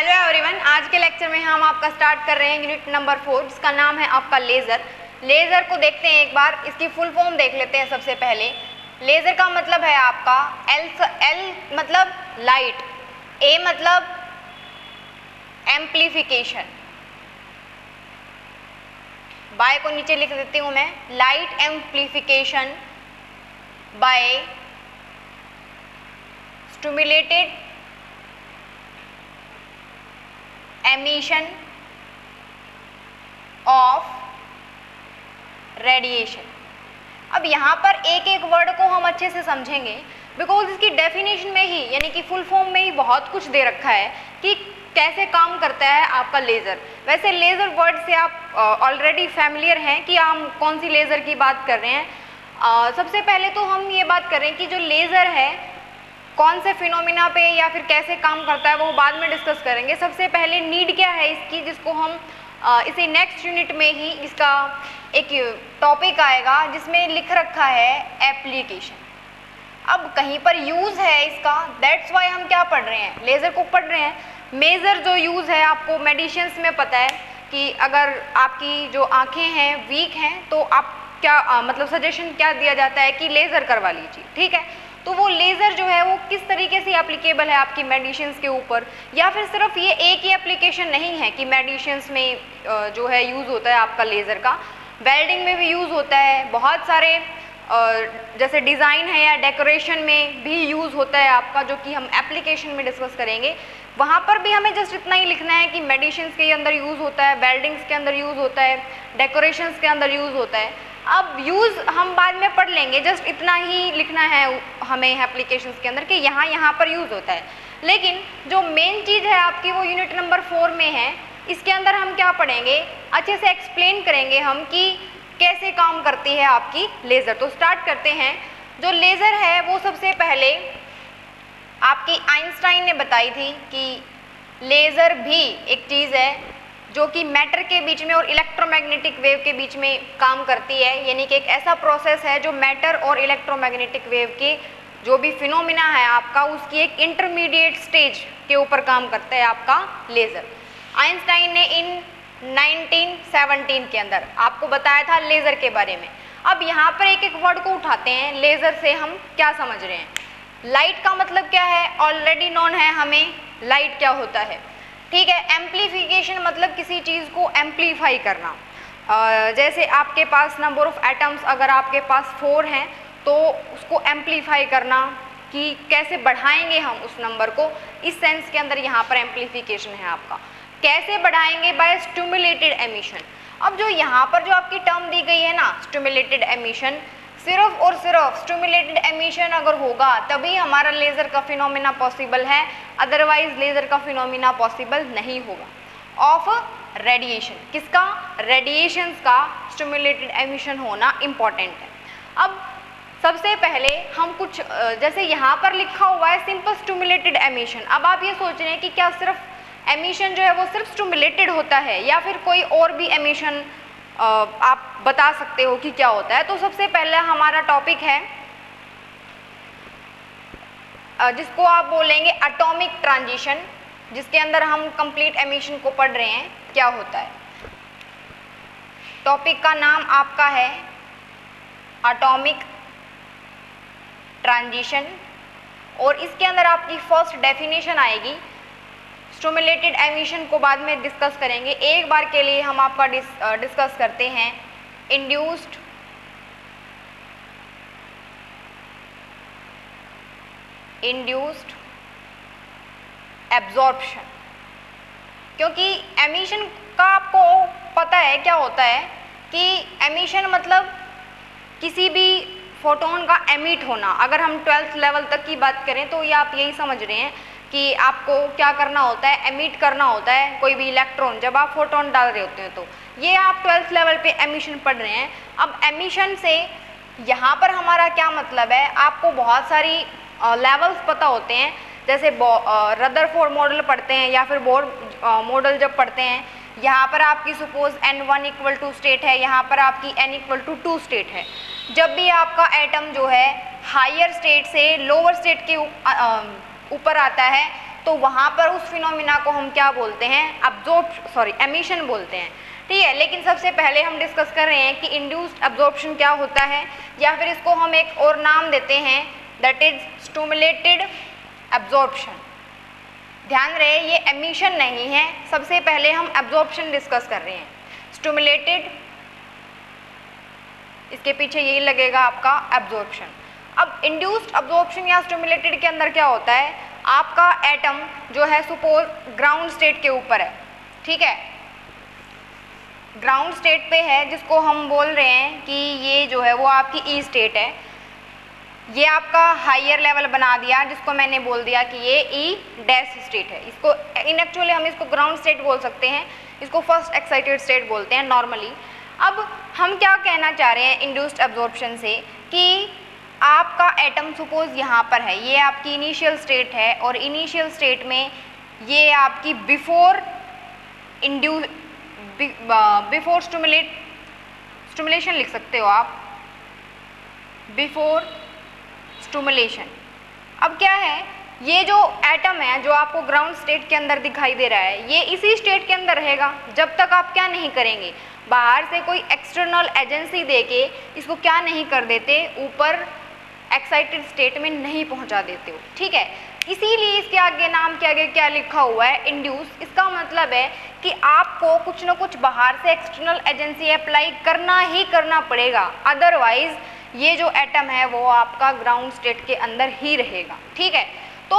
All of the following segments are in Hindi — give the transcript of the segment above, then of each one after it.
हेलो एवरीवन, आज के लेक्चर में हम आपका स्टार्ट कर रहे हैं यूनिट नंबर 4 जिसका नाम है आपका लेज़र। लेज़र को देखते हैं एक बार, इसकी फुल फॉर्म देख लेते हैं। सबसे पहले लेज़र का मतलब है आपका एल मतलब लाइट, ए मतलब एम्प्लीफिकेशन, बाय को नीचे लिख देती हूँ मैं, light amplification by stimulated emission of radiation. अब यहाँ पर एक एक वर्ड को हम अच्छे से समझेंगे बिकॉज इसकी डेफिनेशन में ही यानी कि फुल फॉर्म में ही बहुत कुछ दे रखा है कि कैसे काम करता है आपका लेज़र। वैसे लेज़र वर्ड से आप ऑलरेडी फैमिलियर हैं कि हम कौन सी लेज़र की बात कर रहे हैं। सबसे पहले तो हम ये बात कर रहे हैं कि जो लेज़र है कौन से फिनोमिना पे या फिर कैसे काम करता है वो बाद में डिस्कस करेंगे। सबसे पहले नीड क्या है इसकी, जिसको हम इसी नेक्स्ट यूनिट में ही इसका एक टॉपिक आएगा जिसमें लिख रखा है एप्लीकेशन। अब कहीं पर यूज़ है इसका, दैट्स वाई हम क्या पढ़ रहे हैं, लेज़र को पढ़ रहे हैं। मेजर जो यूज़ है आपको मेडिसिन्स में पता है कि अगर आपकी जो आँखें हैं वीक हैं तो आप क्या मतलब सजेशन क्या दिया जाता है कि लेज़र करवा लीजिए, ठीक है। तो वो लेज़र जो है वो किस तरीके से एप्लीकेबल है आपकी मेडिसिन्स के ऊपर, या फिर सिर्फ ये एक ही एप्लीकेशन नहीं है कि मेडिसिन्स में जो है यूज़ होता है आपका लेज़र का, वेल्डिंग में भी यूज़ होता है, बहुत सारे जैसे डिज़ाइन है या डेकोरेशन में भी यूज़ होता है आपका, जो कि हम एप्लीकेशन में डिस्कस करेंगे। वहाँ पर भी हमें जस्ट इतना ही लिखना है कि मेडिसिन्स के अंदर यूज़ होता है, वेल्डिंग्स के अंदर यूज़ होता है, डेकोरेशंस के अंदर यूज़ होता है। अब यूज़ हम बाद में पढ़ लेंगे, जस्ट इतना ही लिखना है हमें एप्लीकेशंस के अंदर कि यहाँ पर यूज़ होता है। लेकिन जो मेन चीज़ है आपकी वो यूनिट नंबर 4 में है। इसके अंदर हम क्या पढ़ेंगे, अच्छे से एक्सप्लेन करेंगे हम कि कैसे काम करती है आपकी लेज़र। तो स्टार्ट करते हैं। जो लेज़र है वो सबसे पहले आपकी आइंस्टाइन ने बताई थी कि लेज़र भी एक चीज़ है जो कि मैटर के बीच में और इलेक्ट्रोमैग्नेटिक वेव के बीच में काम करती है, यानी कि एक ऐसा प्रोसेस है जो मैटर और इलेक्ट्रोमैग्नेटिक वेव के जो भी फिनोमिना है आपका उसकी एक इंटरमीडिएट स्टेज के ऊपर काम करता है आपका लेज़र। आइंस्टाइन ने इन 1917 के अंदर आपको बताया था लेज़र के बारे में। अब यहाँ पर एक एक वर्ड को उठाते हैं, लेज़र से हम क्या समझ रहे हैं। लाइट का मतलब क्या है, ऑलरेडी नोन है हमें लाइट क्या होता है, ठीक है। एम्प्लीफिकेशन मतलब किसी चीज़ को एम्प्लीफाई करना, जैसे आपके पास नंबर ऑफ एटम्स अगर आपके पास 4 हैं तो उसको एम्प्लीफाई करना कि कैसे बढ़ाएंगे हम उस नंबर को, इस सेंस के अंदर यहाँ पर एम्प्लीफिकेशन है आपका। कैसे बढ़ाएंगे, बाय स्टिमुलेटेड एमिशन। अब जो यहाँ पर जो आपकी टर्म दी गई है ना स्टिमुलेटेड एमिशन, सिर्फ और सिर्फ स्टिमुलेटेड एमिशन अगर होगा तभी हमारा लेज़र का फिनोमिना पॉसिबल है, अदरवाइज लेज़र का फिनोमिना पॉसिबल नहीं होगा। ऑफ रेडिएशन, किसका, रेडिएशंस का स्टिमुलेटेड एमिशन होना इम्पॉर्टेंट है। अब सबसे पहले हम कुछ जैसे यहाँ पर लिखा हुआ है सिंपल स्टिमुलेटेड एमिशन। अब आप ये सोच रहे हैं कि क्या सिर्फ एमिशन जो है वो सिर्फ स्टिमुलेटेड होता है या फिर कोई और भी एमिशन आप बता सकते हो कि क्या होता है। तो सबसे पहले हमारा टॉपिक है जिसको आप बोलेंगे एटॉमिक ट्रांजिशन, जिसके अंदर हम कंप्लीट एमिशन को पढ़ रहे हैं क्या होता है। टॉपिक का नाम आपका है एटॉमिक ट्रांजिशन और इसके अंदर आपकी फर्स्ट डेफिनेशन आएगी। स्टिमुलेटेड एमिशन को बाद में डिस्कस करेंगे, एक बार के लिए हम आपका डिस्कस करते हैं इंड्यूस्ड एब्जॉर्प्शन। क्योंकि एमिशन का आपको पता है क्या होता है कि एमिशन मतलब किसी भी फोटोन का एमिट होना। अगर हम 12th लेवल तक की बात करें तो ये आप यही समझ रहे हैं कि आपको क्या करना होता है, एमिट करना होता है कोई भी इलेक्ट्रॉन जब आप फोटोन डाल रहे होते हैं। तो ये आप 12th लेवल पे एमिशन पढ़ रहे हैं। अब एमिशन से यहाँ पर हमारा क्या मतलब है, आपको बहुत सारी लेवल्स पता होते हैं, जैसे रदरफोर्ड मॉडल पढ़ते हैं या फिर बोर मॉडल जब पढ़ते हैं, यहाँ पर आपकी suppose n1 equal to state है, यहाँ पर आपकी n इक्वल टू 2 स्टेट है। जब भी आपका एटम जो है हायर स्टेट से लोअर स्टेट के ऊपर आता है तो वहाँ पर उस फिनोमिना को हम क्या बोलते हैं, एमिशन बोलते हैं। ठीक है, लेकिन सबसे पहले हम डिस्कस कर रहे हैं कि इंड्यूस्ड एब्जॉर्प्शन क्या होता है, या फिर इसको हम एक और नाम देते हैं, दैट इज स्टिमुलेटेड एब्जॉर्प्शन। ध्यान रहे ये एमिशन नहीं है, सबसे पहले हम एब्जॉर्प्शन डिस्कस कर रहे हैं। स्टिमुलेटेड, इसके पीछे यही लगेगा आपका एब्जॉर्प्शन। अब इंड्यूस्ड एब्जॉर्प्शन या स्टिमुलेटेड के अंदर क्या होता है, आपका एटम जो है सपोज ग्राउंड स्टेट के ऊपर है, ठीक है, ग्राउंड स्टेट पे है, जिसको हम बोल रहे हैं कि ये जो है वो आपकी ई स्टेट है। ये आपका हायर लेवल बना दिया, जिसको मैंने बोल दिया कि ये ई डैश स्टेट है। इसको इन एक्चुअली हम इसको ग्राउंड स्टेट बोल सकते हैं, इसको फर्स्ट एक्साइटेड स्टेट बोलते हैं नॉर्मली। अब हम क्या कहना चाह रहे हैं इंड्यूस्ड एब्जॉर्प्शन से, कि आपका एटम सपोज यहाँ पर है, ये आपकी इनिशियल स्टेट है, और इनिशियल स्टेट में ये आपकी बिफोर स्टिमुलेशन लिख सकते हो आप, बिफोर स्टिमुलेशन। अब क्या है, ये जो एटम है जो आपको ग्राउंड स्टेट के अंदर दिखाई दे रहा है, ये इसी स्टेट के अंदर रहेगा जब तक आप क्या नहीं करेंगे, बाहर से कोई एक्सटर्नल एजेंसी देके इसको क्या नहीं कर देते, ऊपर एक्साइटेड स्टेट में नहीं पहुंचा देते हो। ठीक है, इसीलिए इसके आगे नाम के आगे क्या लिखा हुआ है, इंड्यूस। इसका मतलब है कि आपको कुछ ना कुछ बाहर से एक्सटर्नल एजेंसी अप्लाई करना ही करना पड़ेगा, अदरवाइज ये जो एटम है वो आपका ग्राउंड स्टेट के अंदर ही रहेगा। ठीक है, तो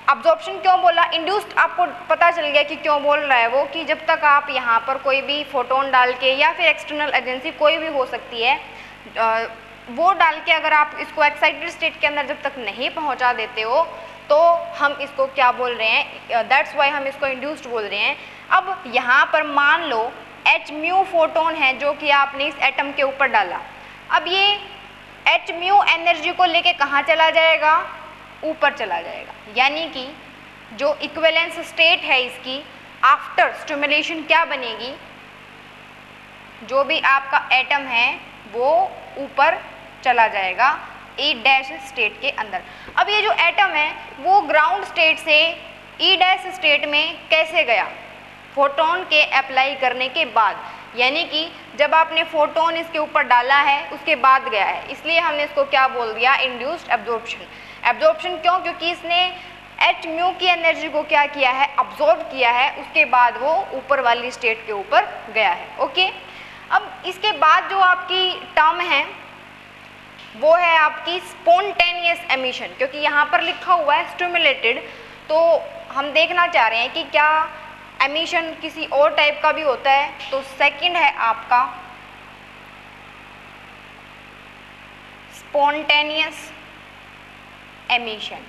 अब्जॉर्प्शन क्यों बोला, इंड्यूस्ड आपको पता चल गया कि क्यों बोल रहा है वो, कि जब तक आप यहाँ पर कोई भी फोटोन डाल के या फिर एक्सटर्नल एजेंसी कोई भी हो सकती है, वो डाल के अगर आप इसको एक्साइटेड स्टेट के अंदर जब तक नहीं पहुँचा देते हो, तो हम इसको क्या बोल रहे हैं, दैट्स वाई हम इसको इंड्यूस्ड बोल रहे हैं। अब यहाँ पर मान लो एच म्यू फोटोन है जो कि आपने इस एटम के ऊपर डाला। अब ये एच म्यू एनर्जी को लेके कहाँ चला जाएगा, ऊपर चला जाएगा, यानी कि जो इक्विवेलेंस स्टेट है इसकी आफ्टर स्टिमुलेशन क्या बनेगी, जो भी आपका एटम है वो ऊपर चला जाएगा ई डैश स्टेट के अंदर। अब ये जो एटम है वो ग्राउंड स्टेट से ई डैश स्टेट में कैसे गया, फोटोन के अप्लाई करने के बाद, यानी कि जब आपने फोटोन इसके ऊपर डाला है उसके बाद गया है, इसलिए हमने इसको क्या बोल दिया, इंड्यूस्ड एब्जॉर्प्शन। एब्जॉर्प्शन क्यों, क्योंकि इसने एच म्यू की एनर्जी को क्या किया है, अब्जॉर्ब किया है, उसके बाद वो ऊपर वाली स्टेट के ऊपर गया है। ओके, अब इसके बाद जो आपकी टर्म है वो है आपकी स्पॉन्टेनियस एमिशन, क्योंकि यहाँ पर लिखा हुआ है स्टिमुलेटेड, तो हम देखना चाह रहे हैं कि क्या एमिशन किसी और टाइप का भी होता है। तो सेकंड है आपका स्पॉन्टेनियस एमिशन।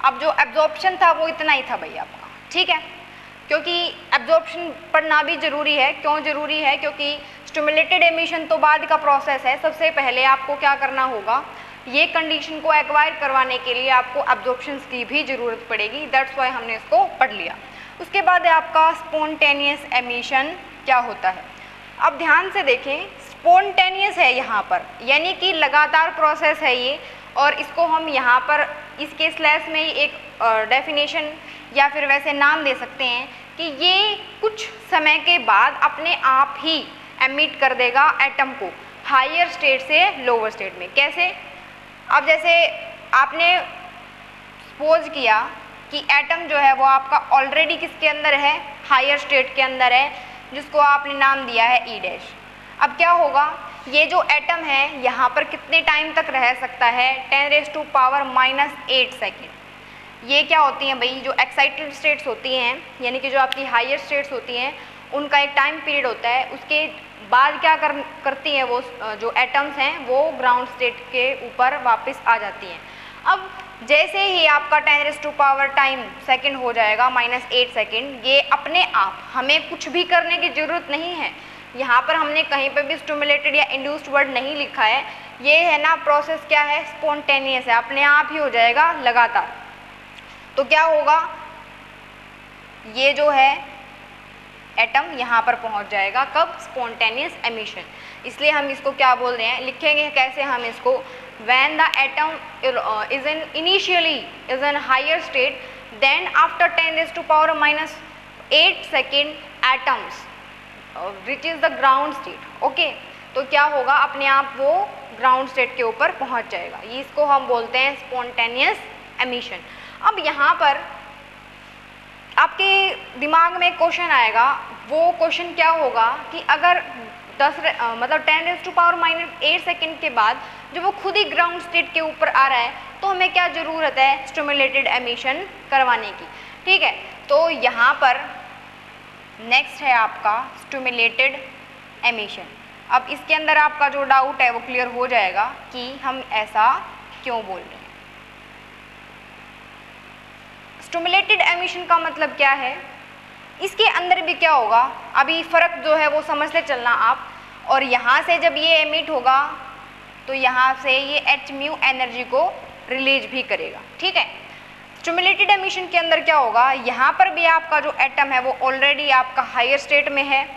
अब जो एब्जॉर्प्शन था वो इतना ही था भाई आपका, ठीक है, क्योंकि एब्जॉर्प्शन पढ़ना भी जरूरी है। क्यों जरूरी है, क्योंकि स्टिमुलेटेड एमिशन तो बाद का प्रोसेस है, सबसे पहले आपको क्या करना होगा, ये कंडीशन को एक्वायर करवाने के लिए आपको एब्जॉर्प्शन की भी ज़रूरत पड़ेगी, दैट्स वाई हमने इसको पढ़ लिया। उसके बाद है आपका स्पॉन्टेनियस एमिशन क्या होता है। अब ध्यान से देखें, स्पॉन्टेनियस है यहाँ पर, यानी कि लगातार प्रोसेस है ये, और इसको हम यहाँ पर इसके स्लैश में एक डेफिनेशन या फिर वैसे नाम दे सकते हैं कि ये कुछ समय के बाद अपने आप ही एमिट कर देगा एटम को हायर स्टेट से लोअर स्टेट में। कैसे, अब जैसे आपने सपोज किया कि एटम जो है वो आपका ऑलरेडी किसके अंदर है, हायर स्टेट के अंदर है, जिसको आपने नाम दिया है ई डैश। अब क्या होगा, ये जो एटम है यहाँ पर कितने टाइम तक रह सकता है, 10⁻⁻8 सेकेंड। ये क्या होती हैं भाई, जो एक्साइटेड स्टेट्स होती हैं, यानी कि जो आपकी हायर स्टेट्स होती हैं, उनका एक टाइम पीरियड होता है, उसके बाद क्या करती हैं वो जो एटम्स हैं वो ग्राउंड स्टेट के ऊपर वापस आ जाती हैं। अब जैसे ही आपका 10⁻टाइम सेकेंड हो जाएगा -8 सेकेंड, ये अपने आप, हमें कुछ भी करने की ज़रूरत नहीं है। यहाँ पर हमने कहीं पर भी स्टिमुलेटेड या इंड्यूस्ड वर्ड नहीं लिखा है, ये है ना प्रोसेस क्या है, स्पॉन्टेनियस है, अपने आप ही हो जाएगा लगातार। तो क्या होगा, ये जो है एटम यहाँ पर पहुँच जाएगा, कब, स्पॉन्टेनियस एमिशन। इसलिए हम इसको क्या बोल रहे हैं, लिखेंगे कैसे हम इसको, when the atom is in initially is in higher state then after 10⁻⁻8 second atoms reaches the ground state. Okay, तो क्या होगा, अपने आप वो ग्राउंड स्टेट के ऊपर पहुंच जाएगा. ये इसको हम बोलते हैं स्पॉन्टेनियस एमिशन. अब यहाँ पर आपके दिमाग में क्वेश्चन आएगा, वो क्वेश्चन क्या होगा कि अगर 10⁻⁸ सेकेंड के बाद जब वो खुद ही ग्राउंड स्टेट के ऊपर आ रहा है तो हमें क्या ज़रूरत है, स्टिमुलेटेड एमिशन करवाने की. ठीक है, तो यहाँ पर नेक्स्ट है आपका स्टिमुलेटेड एमिशन. अब इसके अंदर आपका जो डाउट है वो क्लियर हो जाएगा कि हम ऐसा क्यों बोल रहे हैं. स्टिमुलेटेड एमिशन का मतलब क्या है, इसके अंदर भी क्या होगा, अभी फ़र्क जो है वो समझते चलना आप. और यहाँ से जब ये एमिट होगा तो यहाँ से ये hν एनर्जी को रिलीज भी करेगा. ठीक है, स्टिमुलेटेड एमिशन के अंदर क्या होगा, यहाँ पर भी आपका जो एटम है वो ऑलरेडी आपका हायर स्टेट में है.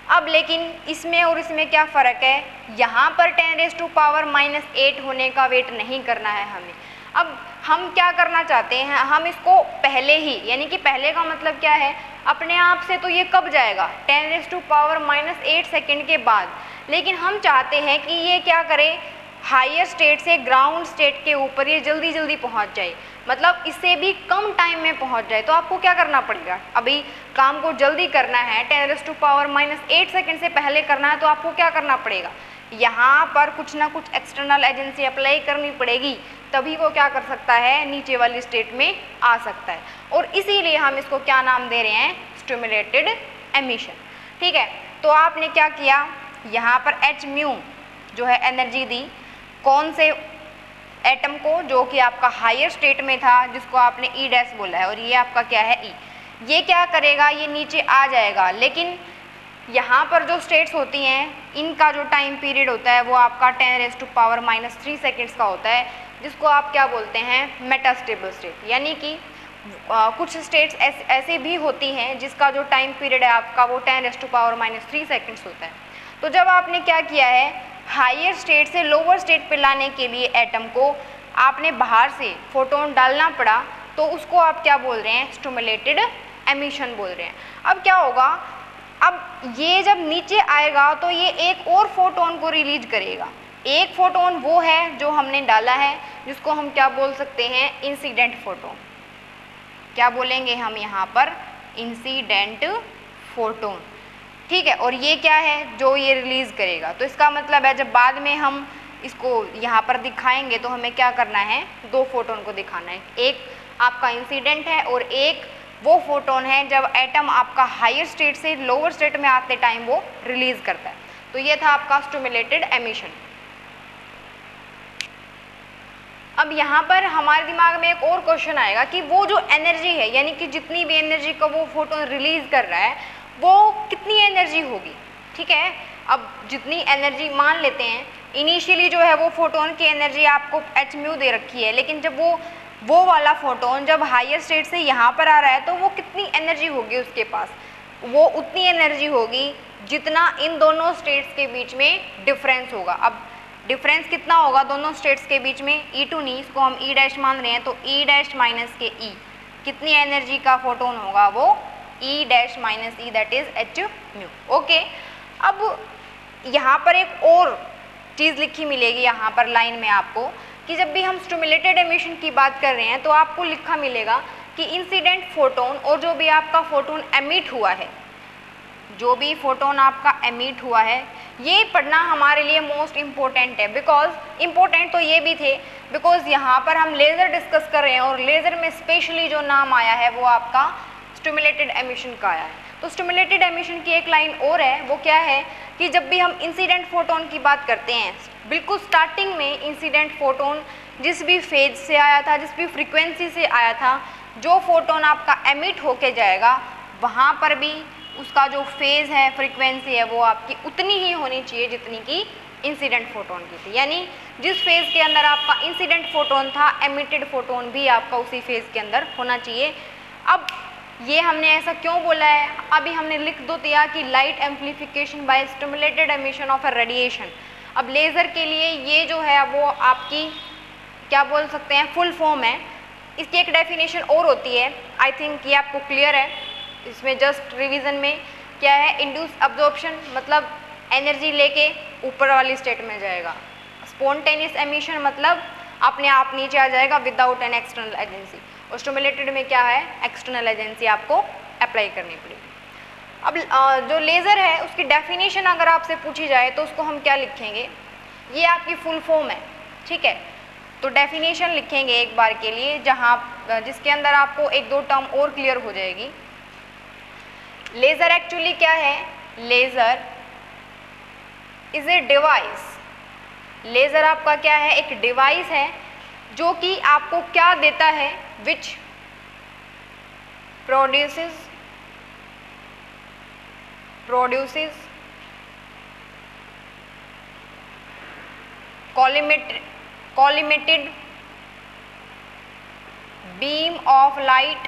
अब लेकिन इसमें और इसमें क्या फ़र्क है, यहाँ पर 10⁻⁻8 होने का वेट नहीं करना है हमें. अब हम क्या करना चाहते हैं, हम इसको पहले ही, यानी कि पहले का मतलब क्या है, अपने आप से तो ये कब जाएगा, 10⁻⁻8 सेकेंड के बाद. लेकिन हम चाहते हैं कि ये क्या करे, हायर स्टेट से ग्राउंड स्टेट के ऊपर ये जल्दी जल्दी पहुंच जाए, मतलब इससे भी कम टाइम में पहुंच जाए. तो आपको क्या करना पड़ेगा, अभी काम को जल्दी करना है, 10⁻⁸ सेकेंड से पहले करना है, तो आपको क्या करना पड़ेगा, यहाँ पर कुछ ना कुछ एक्सटर्नल एजेंसी अप्लाई करनी पड़ेगी, तभी वो क्या कर सकता है, नीचे वाली स्टेट में आ सकता है. और इसीलिए हम इसको क्या नाम दे रहे हैं, स्टिमुलेटेड एमिशन. ठीक है, तो आपने क्या किया, यहाँ पर hν जो है एनर्जी दी, कौन से एटम को, जो कि आपका हायर स्टेट में था, जिसको आपने E' बोला है, और ये आपका क्या है E. ये क्या करेगा, ये नीचे आ जाएगा. लेकिन यहाँ पर जो स्टेट्स होती हैं, इनका जो टाइम पीरियड होता है वो आपका 10⁻³ सेकेंड्स का होता है, जिसको आप क्या बोलते हैं, मेटास्टेबल स्टेट. यानी कि कुछ स्टेट्स ऐसे भी होती हैं जिसका जो टाइम पीरियड है आपका वो 10⁻³ सेकेंड्स होता है. तो जब आपने क्या किया है, हायर स्टेट से लोअर स्टेट पे लाने के लिए एटम को आपने बाहर से फोटोन डालना पड़ा, तो उसको आप क्या बोल रहे हैं, स्टिमुलेटेड एमिशन बोल रहे हैं. अब क्या होगा, अब ये जब नीचे आएगा तो ये एक और फोटोन को रिलीज करेगा. एक फोटोन वो है जो हमने डाला है, जिसको हम क्या बोल सकते हैं, इंसिडेंट फोटोन. क्या बोलेंगे हम यहाँ पर, इंसिडेंट फोटोन. ठीक है, और ये क्या है, जो ये रिलीज़ करेगा. तो इसका मतलब है जब बाद में हम इसको यहाँ पर दिखाएंगे तो हमें क्या करना है, दो फोटोन को दिखाना है. एक आपका इंसिडेंट है और एक वो फोटोन है जब एटम आपका हायर स्टेट से लोअर स्टेट में आते टाइम वो रिलीज़ करता है. तो ये था आपका स्टिमुलेटेड एमिशन. अब यहाँ पर हमारे दिमाग में एक और क्वेश्चन आएगा कि वो जो एनर्जी है, यानी कि जितनी भी एनर्जी का वो फोटोन रिलीज़ कर रहा है, वो कितनी एनर्जी होगी. ठीक है, अब जितनी एनर्जी मान लेते हैं, इनिशियली जो है वो फोटोन की एनर्जी आपको hν दे रखी है, लेकिन जब वो वाला फोटोन जब हायर स्टेट से यहाँ पर आ रहा है तो वो कितनी एनर्जी होगी उसके पास, वो उतनी एनर्जी होगी जितना इन दोनों स्टेट्स के बीच में डिफरेंस होगा. अब डिफरेंस कितना होगा दोनों स्टेट्स के बीच में, E2 नहीं, इसको हम E' मान रहे हैं, तो E' माइनस के E कितनी एनर्जी का फोटोन होगा, वो E' minus E, that is hν. Okay, अब यहाँ पर एक और चीज़ लिखी मिलेगी यहाँ पर लाइन में आपको, कि जब भी हम स्टिमुलेटेड एमिशन की बात कर रहे हैं तो आपको लिखा मिलेगा कि इंसिडेंट फोटोन और जो भी आपका फोटोन एमिट हुआ है, जो भी फोटोन आपका एमिट हुआ है, ये पढ़ना हमारे लिए मोस्ट इम्पोर्टेंट है. बिकॉज इम्पोर्टेंट तो ये भी थे बिकॉज यहाँ पर हम लेज़र डिस्कस कर रहे हैं और लेज़र में स्पेशली जो नाम आया है वो आपका स्टिमुलेटेड एमिशन का आया है. तो स्टिमुलेटेड एमिशन की एक लाइन और है, वो क्या है कि जब भी हम इंसिडेंट फोटोन की बात करते हैं, बिल्कुल स्टार्टिंग में इंसिडेंट फोटोन जिस भी फेज से आया था, जिस भी फ्रीक्वेंसी से आया था, जो फोटोन आपका एमिट होके जाएगा वहाँ पर भी उसका जो फेज़ है, फ्रीक्वेंसी है, वो आपकी उतनी ही होनी चाहिए जितनी कि इंसिडेंट फोटोन की थी. यानी जिस फेज़ के अंदर आपका इंसिडेंट फोटोन था, एमिटेड फोटोन भी आपका उसी फेज़ के अंदर होना चाहिए. अब ये हमने ऐसा क्यों बोला है, अभी हमने लिख दो दिया कि light amplification by stimulated emission of a radiation. अब लेज़र के लिए ये जो है वो आपकी क्या बोल सकते हैं, फुल फॉर्म है. इसकी एक डेफिनेशन और होती है, आई थिंक ये आपको क्लियर है। इसमें जस्ट रिवीजन में क्या है, इंड्यूस अब्जॉर्प्शन मतलब एनर्जी लेके ऊपर वाली स्टेट में जाएगा, स्पॉन्टेनियस एमिशन मतलब अपने आप नीचे आ जाएगा विदाउट एन एक्सटर्नल एजेंसी, और स्टिमुलेटेड में क्या है, एक्सटर्नल एजेंसी आपको अप्लाई करनी पड़ेगी। अब जो लेज़र है उसकी डेफिनेशन अगर आपसे पूछी जाए तो उसको हम क्या लिखेंगे, ये आपकी फुल फॉर्म है, ठीक है। तो डेफिनेशन लिखेंगे एक बार के लिए, जहाँ जिसके अंदर आपको एक दो टर्म और क्लियर हो जाएगी। लेज़र एक्चुअली क्या है, laser is a device, laser आपका क्या है, एक डिवाइस है जो कि आपको क्या देता है, which produces collimated beam of light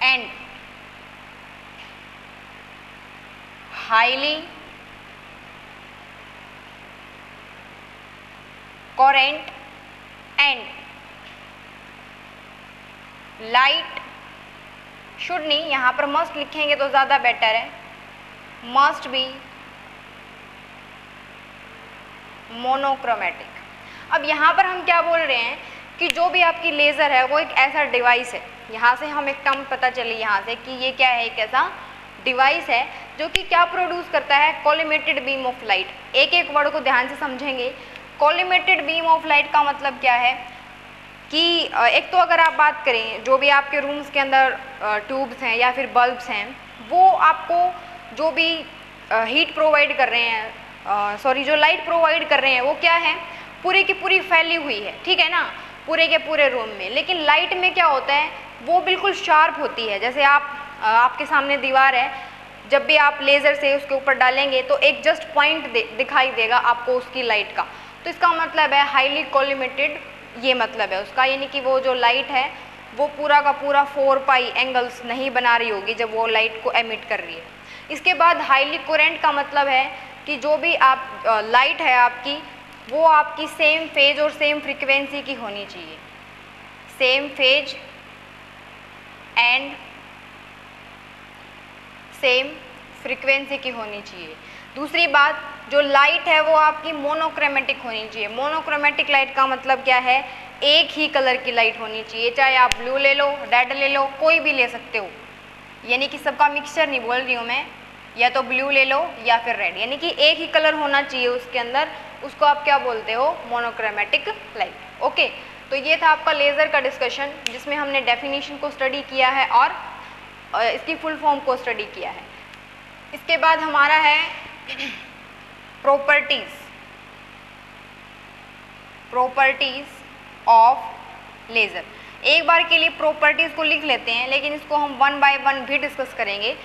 and highly current and light should नहीं, यहाँ पर मस्ट लिखेंगे तो ज़्यादा बेटर है, मस्ट बी मोनोक्रोमेटिक। अब यहाँ पर हम क्या बोल रहे हैं कि जो भी आपकी लेज़र है वो एक ऐसा डिवाइस है, यहाँ से हम एक टर्म पता चली यहाँ से कि ये क्या है, एक ऐसा डिवाइस है जो कि क्या प्रोड्यूस करता है, कॉलिमेटेड बीम ऑफ लाइट। एक एक वर्ड को ध्यान से समझेंगे। कॉलिमेटेड बीम ऑफ लाइट का मतलब क्या है कि एक तो अगर आप बात करें जो भी आपके रूम्स के अंदर ट्यूब्स हैं या फिर बल्ब्स हैं, वो आपको जो भी हीट प्रोवाइड कर रहे हैं, जो लाइट प्रोवाइड कर रहे हैं वो क्या है, पूरी की पूरी फैली हुई है, ठीक है ना, पूरे के पूरे रूम में। लेकिन लाइट में क्या होता है, वो बिल्कुल शार्प होती है। जैसे आपके सामने दीवार है, जब भी आप लेज़र से उसके ऊपर डालेंगे तो एक जस्ट पॉइंट दिखाई देगा आपको उसकी लाइट का। तो इसका मतलब है हाईली कॉलिमेटेड, ये मतलब है उसका, यानी कि वो जो लाइट है वो पूरा का पूरा 4 पाई एंगल्स नहीं बना रही होगी जब वो लाइट को एमिट कर रही है। इसके बाद हाईली कोरेंट का मतलब है कि जो भी आप लाइट है आपकी, वो आपकी सेम फेज और सेम फ्रीक्वेंसी की होनी चाहिए, same phase and same frequency की होनी चाहिए। दूसरी बात, जो लाइट है वो आपकी मोनोक्रोमेटिक होनी चाहिए। मोनोक्रोमेटिक लाइट का मतलब क्या है, एक ही कलर की लाइट होनी चाहिए, चाहे आप ब्लू ले लो, रेड ले लो, कोई भी ले सकते हो, यानी कि सबका मिक्सचर नहीं बोल रही हूँ मैं, या तो ब्लू ले लो या फिर रेड, यानी कि एक ही कलर होना चाहिए उसके अंदर, उसको आप क्या बोलते हो, मोनोक्रोमेटिक लाइट। ओके, तो ये था आपका लेज़र का डिस्कशन, जिसमें हमने डेफिनेशन को स्टडी किया है और इसकी फुल फॉर्म को स्टडी किया है। इसके बाद हमारा है प्रॉपर्टीज ऑफ लेज़र। एक बार के लिए प्रॉपर्टीज़ को लिख लेते हैं, लेकिन इसको हम 1 बाय 1 भी डिस्कस करेंगे।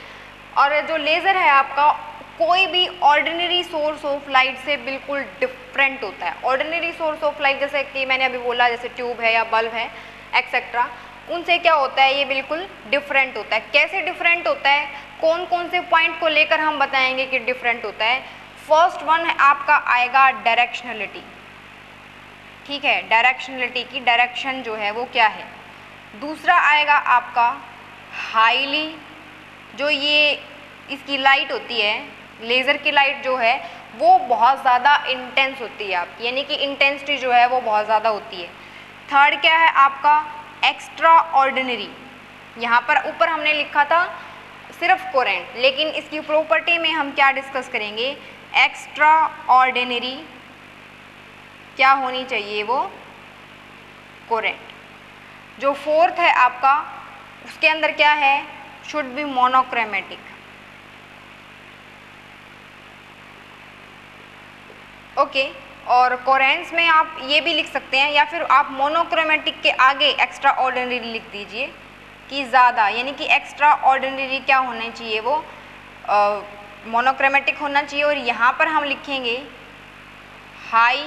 और जो लेज़र है आपका, कोई भी ऑर्डिनरी सोर्स ऑफ लाइट से बिल्कुल डिफरेंट होता है। ऑर्डिनरी सोर्स ऑफ लाइट जैसे कि मैंने अभी बोला, जैसे ट्यूब है या बल्ब है एक्सेट्रा, उनसे क्या होता है, ये बिल्कुल डिफरेंट होता है। कैसे डिफरेंट होता है, कौन कौन से पॉइंट को लेकर हम बताएंगे कि डिफरेंट होता है। फर्स्ट वन है आपका आएगा डायरेक्शनलिटी, ठीक है, डायरेक्शनलिटी की डायरेक्शन जो है वो क्या है। दूसरा आएगा आपका हाईली, जो ये इसकी लाइट होती है, लेज़र की लाइट जो है वो बहुत ज़्यादा इंटेंस होती है आपकी, यानी कि इंटेंसिटी जो है वो बहुत ज़्यादा होती है। थर्ड क्या है आपका, एक्स्ट्रा ऑर्डिनरी। यहाँ पर ऊपर हमने लिखा था सिर्फ कोरेंट, लेकिन इसकी प्रॉपर्टी में हम क्या डिस्कस करेंगे, एक्स्ट्रा ऑर्डिनरी क्या होनी चाहिए, वो कोरेंट। जो फोर्थ है आपका, उसके अंदर क्या है, शुड बी मोनोक्रोमेटिक। ओके, और कोरेंस में आप ये भी लिख सकते हैं, या फिर आप मोनोक्रोमेटिक के आगे एक्स्ट्रा ऑर्डिनरी लिख दीजिए कि ज़्यादा, यानी कि एक्स्ट्रा ऑर्डिनरी क्या होना चाहिए, वो मोनोक्रोमेटिक होना चाहिए। और यहाँ पर हम लिखेंगे हाई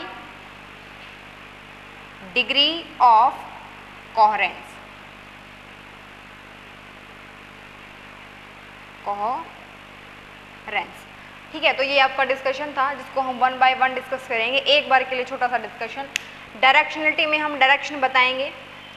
डिग्री ऑफ कोहेरेंस, ठीक है। तो ये आपका डिस्कशन था, जिसको हम 1 बाय 1 डिस्कस करेंगे। एक बार के लिए छोटा सा डिस्कशन, डायरेक्शनलिटी में हम डायरेक्शन बताएंगे,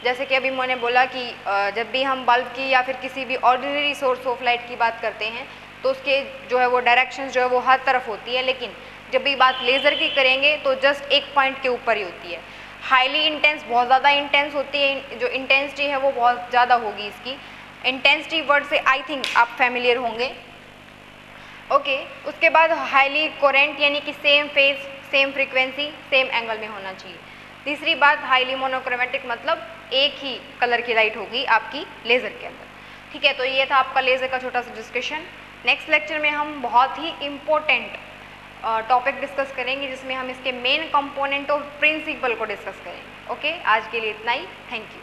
जैसे कि अभी मैंने बोला कि जब भी हम बल्ब की या फिर किसी भी ऑर्डिनरी सोर्स ऑफ लाइट की बात करते हैं तो उसके जो है वो डायरेक्शंस जो है वो हर तरफ होती है, लेकिन जब भी बात लेज़र की करेंगे तो जस्ट एक पॉइंट के ऊपर ही होती है। हाईली इंटेंस, बहुत ज़्यादा इंटेंस होती है, जो इंटेंसिटी है वो बहुत ज़्यादा होगी इसकी। इंटेंसिटी वर्ड से आई थिंक आप फैमिलियर होंगे। ओके, उसके बाद हाईली कोरेंट यानी कि same phase, same frequency, same angle में होना चाहिए। तीसरी बात हाईली मोनोक्रोमेटिक, मतलब एक ही कलर की लाइट होगी आपकी लेज़र के अंदर। ठीक है, तो ये था आपका लेज़र का छोटा सा डिस्कशन। नेक्स्ट लेक्चर में हम बहुत ही इम्पोर्टेंट टॉपिक डिस्कस करेंगे जिसमें हम इसके मेन कंपोनेंट और प्रिंसिपल को डिस्कस करेंगे। ओके, आज के लिए इतना ही। Thank you.